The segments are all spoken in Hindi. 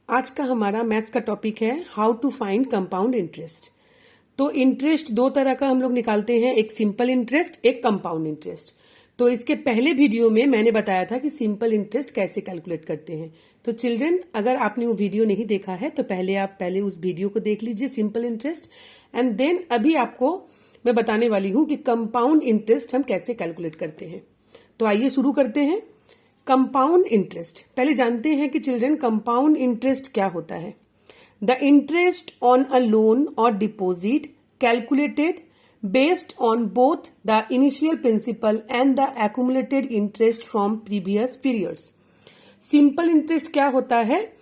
आज का हमारा मैथ्स का टॉपिक है how to find compound interest. तो इंटरेस्ट दो तरह का हम लोग निकालते हैं, एक सिंपल इंटरेस्ट, एक कंपाउंड इंटरेस्ट। तो इसके पहले वीडियो में मैंने बताया था कि सिंपल इंटरेस्ट कैसे कैलकुलेट करते हैं। तो चिल्ड्रन, अगर आपने वो वीडियो नहीं देखा है तो पहले उस वीडियो को देख लीजिए, सिंपल इंटरेस्ट। एंड देन अभी आपको मैं बताने वाली हूं कि कंपाउंड इंटरेस्ट हम कैसे कैलकुलेट करते हैं। तो आइए शुरू करते हैं। कंपाउंड इंटरेस्ट पहले जानते हैं कि चिल्ड्रन कंपाउंड इंटरेस्ट क्या होता है। The interest on a loan or deposit calculated based on both the initial principal and the accumulated interest from previous periods. Simple interest क्या होता है?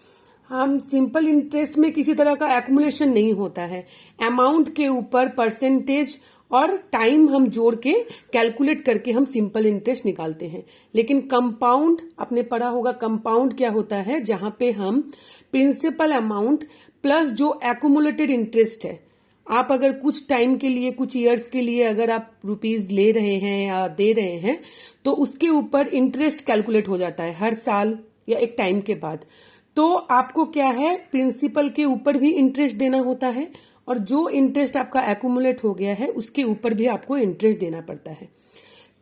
हम सिंपल इंटरेस्ट में किसी तरह का एक्यूमुलेशन नहीं होता है। अमाउंट के ऊपर परसेंटेज और टाइम हम जोड़ के कैलकुलेट करके हम सिंपल इंटरेस्ट निकालते हैं। लेकिन कंपाउंड आपने पढ़ा होगा, कंपाउंड क्या होता है? जहां पे हम प्रिंसिपल अमाउंट प्लस जो एक्यूमुलेटेड इंटरेस्ट है, आप अगर कुछ टाइम के लिए, कुछ ईयर्स के लिए अगर आप रुपीज ले रहे हैं या दे रहे हैं तो उसके ऊपर इंटरेस्ट कैलकुलेट हो जाता है हर साल या एक टाइम के बाद। तो आपको क्या है, प्रिंसिपल के ऊपर भी इंटरेस्ट देना होता है और जो इंटरेस्ट आपका एक्यूमुलेट हो गया है उसके ऊपर भी आपको इंटरेस्ट देना पड़ता है।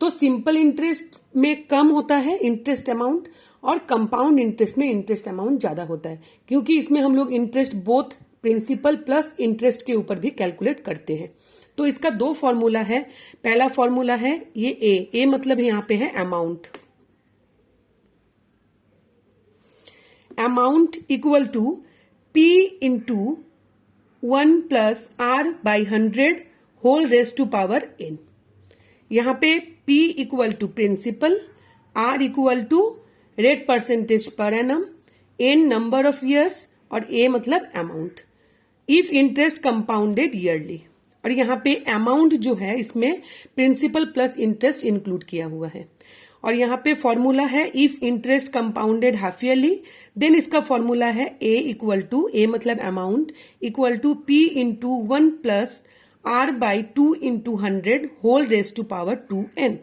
तो सिंपल इंटरेस्ट में कम होता है इंटरेस्ट अमाउंट और कंपाउंड इंटरेस्ट में इंटरेस्ट अमाउंट ज्यादा होता है, क्योंकि इसमें हम लोग interest both principal plus interest के ऊपर भी कैलकुलेट करते हैं। तो इसका दो फॉर्मूला है। पहला फॉर्मूला है ये ए मतलब यहां पे है amount. Amount equal to P into 1 plus R by 100 whole raise to power N. यहां पे P equal to principal, R equal to rate percentage per annum, N number of years और A मतलब amount. If interest compounded yearly, और यहां पे अमाउंट जो है इसमें प्रिंसिपल प्लस इंटरेस्ट इंक्लूड किया हुआ है। और यहां पे फॉर्मूला है if interest compounded half yearly, then इसका फॉर्मूला है ए इक्वल टू, ए मतलब amount, equal to P into 1 plus R by 2 into 100 whole raise to power 2n।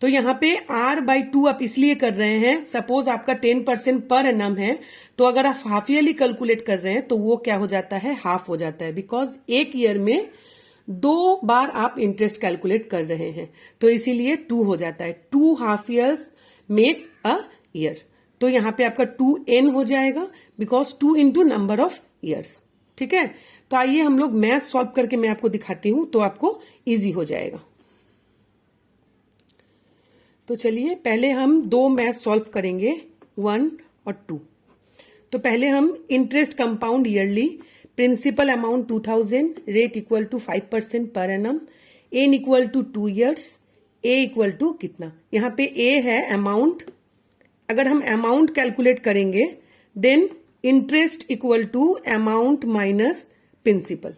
तो यहां पे r बाई 2 आप इसलिए कर रहे हैं, सपोज आपका 10% पर एनम है तो अगर आप हाफ ईयरली कैलकुलेट कर रहे हैं तो वो क्या हो जाता है, हाफ हो जाता है, बिकॉज एक ईयर में 2 बार आप इंटरेस्ट कैलकुलेट कर रहे हैं तो इसीलिए 2 हो जाता है। 2 half years make a year. तो यहां पे आपका 2n हो जाएगा because 2 into number of years. ठीक है, तो आइए हम लोग मैथ सॉल्व करके मैं आपको दिखाती हूं तो आपको इजी हो जाएगा। तो चलिए पहले हम दो मैथ सॉल्व करेंगे, 1 और 2। तो पहले हम interest compound yearly, principal amount 2000, rate equal to 5% per annum, N equal to 2 years, A equal to कितना, यहां पे ए है अमाउंट। अगर हम अमाउंट कैलकुलेट करेंगे then interest equal to amount minus principal.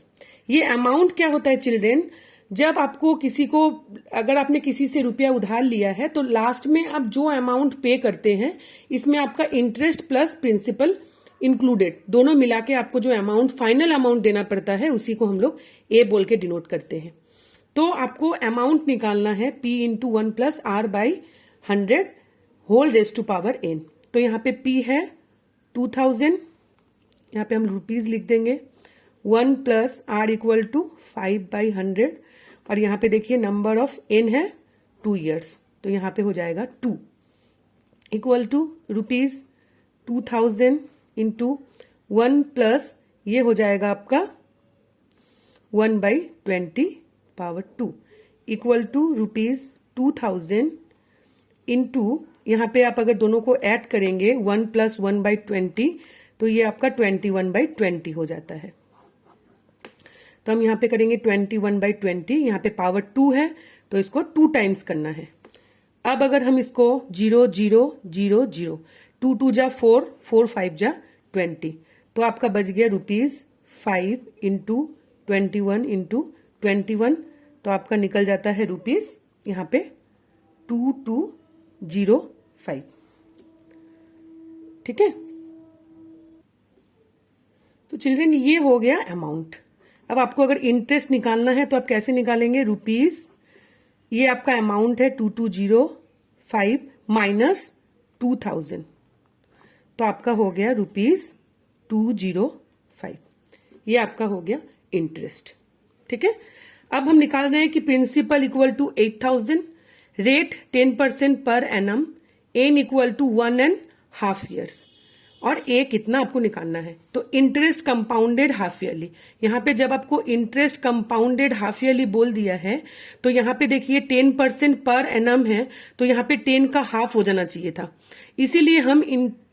ये अमाउंट क्या होता है चिल्ड्रेन? जब आपको किसी को, अगर आपने किसी से रुपया उधार लिया है तो लास्ट में आप जो अमाउंट पे करते हैं इसमें आपका इंटरेस्ट प्लस प्रिंसिपल इंक्लूडेड दोनों मिला के आपको जो अमाउंट, फाइनल अमाउंट देना पड़ता है उसी को हम लोग ए बोल के डिनोट करते हैं। तो आपको अमाउंट निकालना है P into 1 plus R by 100 whole raise to power n। तो यहाँ पे P है 2000, यहाँ पे हम रुपीज लिख देंगे, 1 प्लस आर इक्वल टू 5/100 और यहाँ पे देखिए नंबर ऑफ n है 2 ईयर्स, तो यहाँ पे हो जाएगा 2 equal to rupees 2000 into 1 plus ये हो जाएगा आपका 1/20 power 2 equal to rupees 2000 into, यहाँ पे आप अगर दोनों को ऐड करेंगे 1 प्लस 1/20 तो ये आपका 21/20 हो जाता है। तो हम यहाँ पे करेंगे 21/20, यहाँ पे पावर 2 है तो इसको 2 टाइम्स करना है। अब अगर हम इसको 0 0 0 0, 2 2 जा 4, 4 5 जा 20, तो आपका बच गया रुपीज 5 इंटू 21 इंटू 21, तो आपका निकल जाता है रुपीज यहाँ पे 2205। ठीक है, तो चिल्ड्रन ये हो गया अमाउंट। अब आपको अगर इंटरेस्ट निकालना है तो आप कैसे निकालेंगे, रुपीज, ये आपका अमाउंट है 2205 माइनस 2000, तो आपका हो गया ₹205। ये आपका हो गया इंटरेस्ट। ठीक है, अब हम निकाल रहे हैं कि principal equal to 8,000, rate 10% per annum, N equal to 1.5 years, और ए कितना आपको निकालना है। तो इंटरेस्ट कंपाउंडेड हाफ ईयरली, यहां पे जब आपको इंटरेस्ट कंपाउंडेड हाफ ईयरली बोल दिया है तो यहां पे देखिए 10% पर एनम है, तो यहां पे 10 का हाफ हो जाना चाहिए था। इसीलिए हम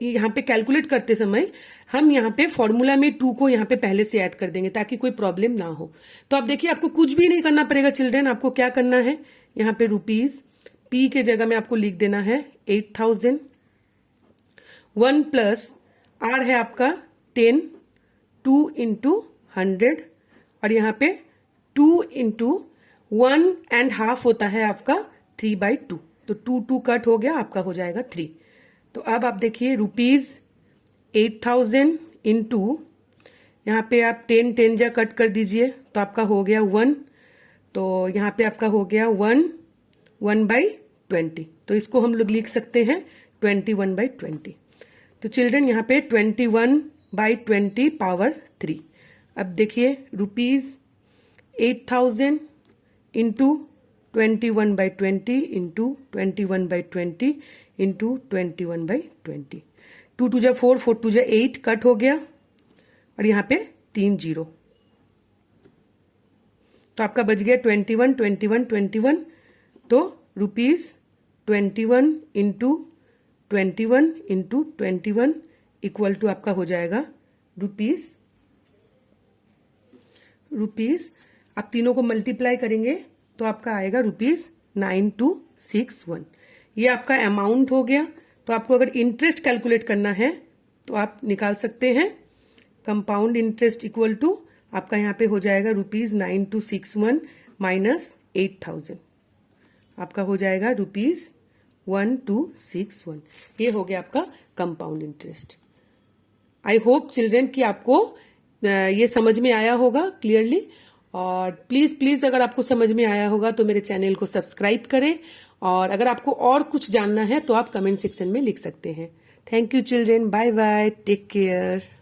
यहां पे कैलकुलेट करते समय हम यहां पे फॉर्मूला में 2 को यहां पे पहले से ऐड कर देंगे ताकि कोई प्रॉब्लम ना हो। तो आप देखिए आपको कुछ भी नहीं करना पड़ेगा चिल्ड्रन, आपको क्या करना है, यहां पे रुपीज पी के जगह में आपको लिख देना है 8,000, 1 प्लस आर है आपका 10, 2 इंटू 100, और यहां पे 2 इंटू 1.5 होता है आपका 3/2, तो 2 कट हो गया, आपका हो जाएगा 3। तो अब आप देखिए ₹8,000 इंटू यहाँ पे आप 10 जा कट कर दीजिए तो आपका हो गया 1, तो यहाँ पे आपका हो गया 1/20, तो इसको हम लोग लिख सकते हैं 21/20। तो चिल्ड्रन यहाँ पे 21/20 पावर 3। अब देखिए ₹8,000 इंटू 21/20 इंटू 21/20 इंटू 21/20, 2 2 जा 4, 4 2 जा 8 कट हो गया, और यहाँ पे 3 0, तो आपका बच गया 21 21 21, तो ₹21 इंटू 21 इंटू 21 इक्वल टू आपका हो जाएगा रुपीज, आप तीनों को मल्टीप्लाई करेंगे तो आपका आएगा ₹9261। ये आपका अमाउंट हो गया। तो आपको अगर इंटरेस्ट कैलकुलेट करना है तो आप निकाल सकते हैं, कंपाउंड इंटरेस्ट इक्वल टू आपका यहाँ पे हो जाएगा ₹9261 माइनस 8,000, आपका हो जाएगा ₹1261। ये हो गया आपका compound interest. I hope children कि आपको ये समझ में आया होगा क्लियरली, और प्लीज अगर आपको समझ में आया होगा तो मेरे चैनल को सब्सक्राइब करें, और अगर आपको और कुछ जानना है तो आप कमेंट सेक्शन में लिख सकते हैं। Thank you children, bye bye, take care.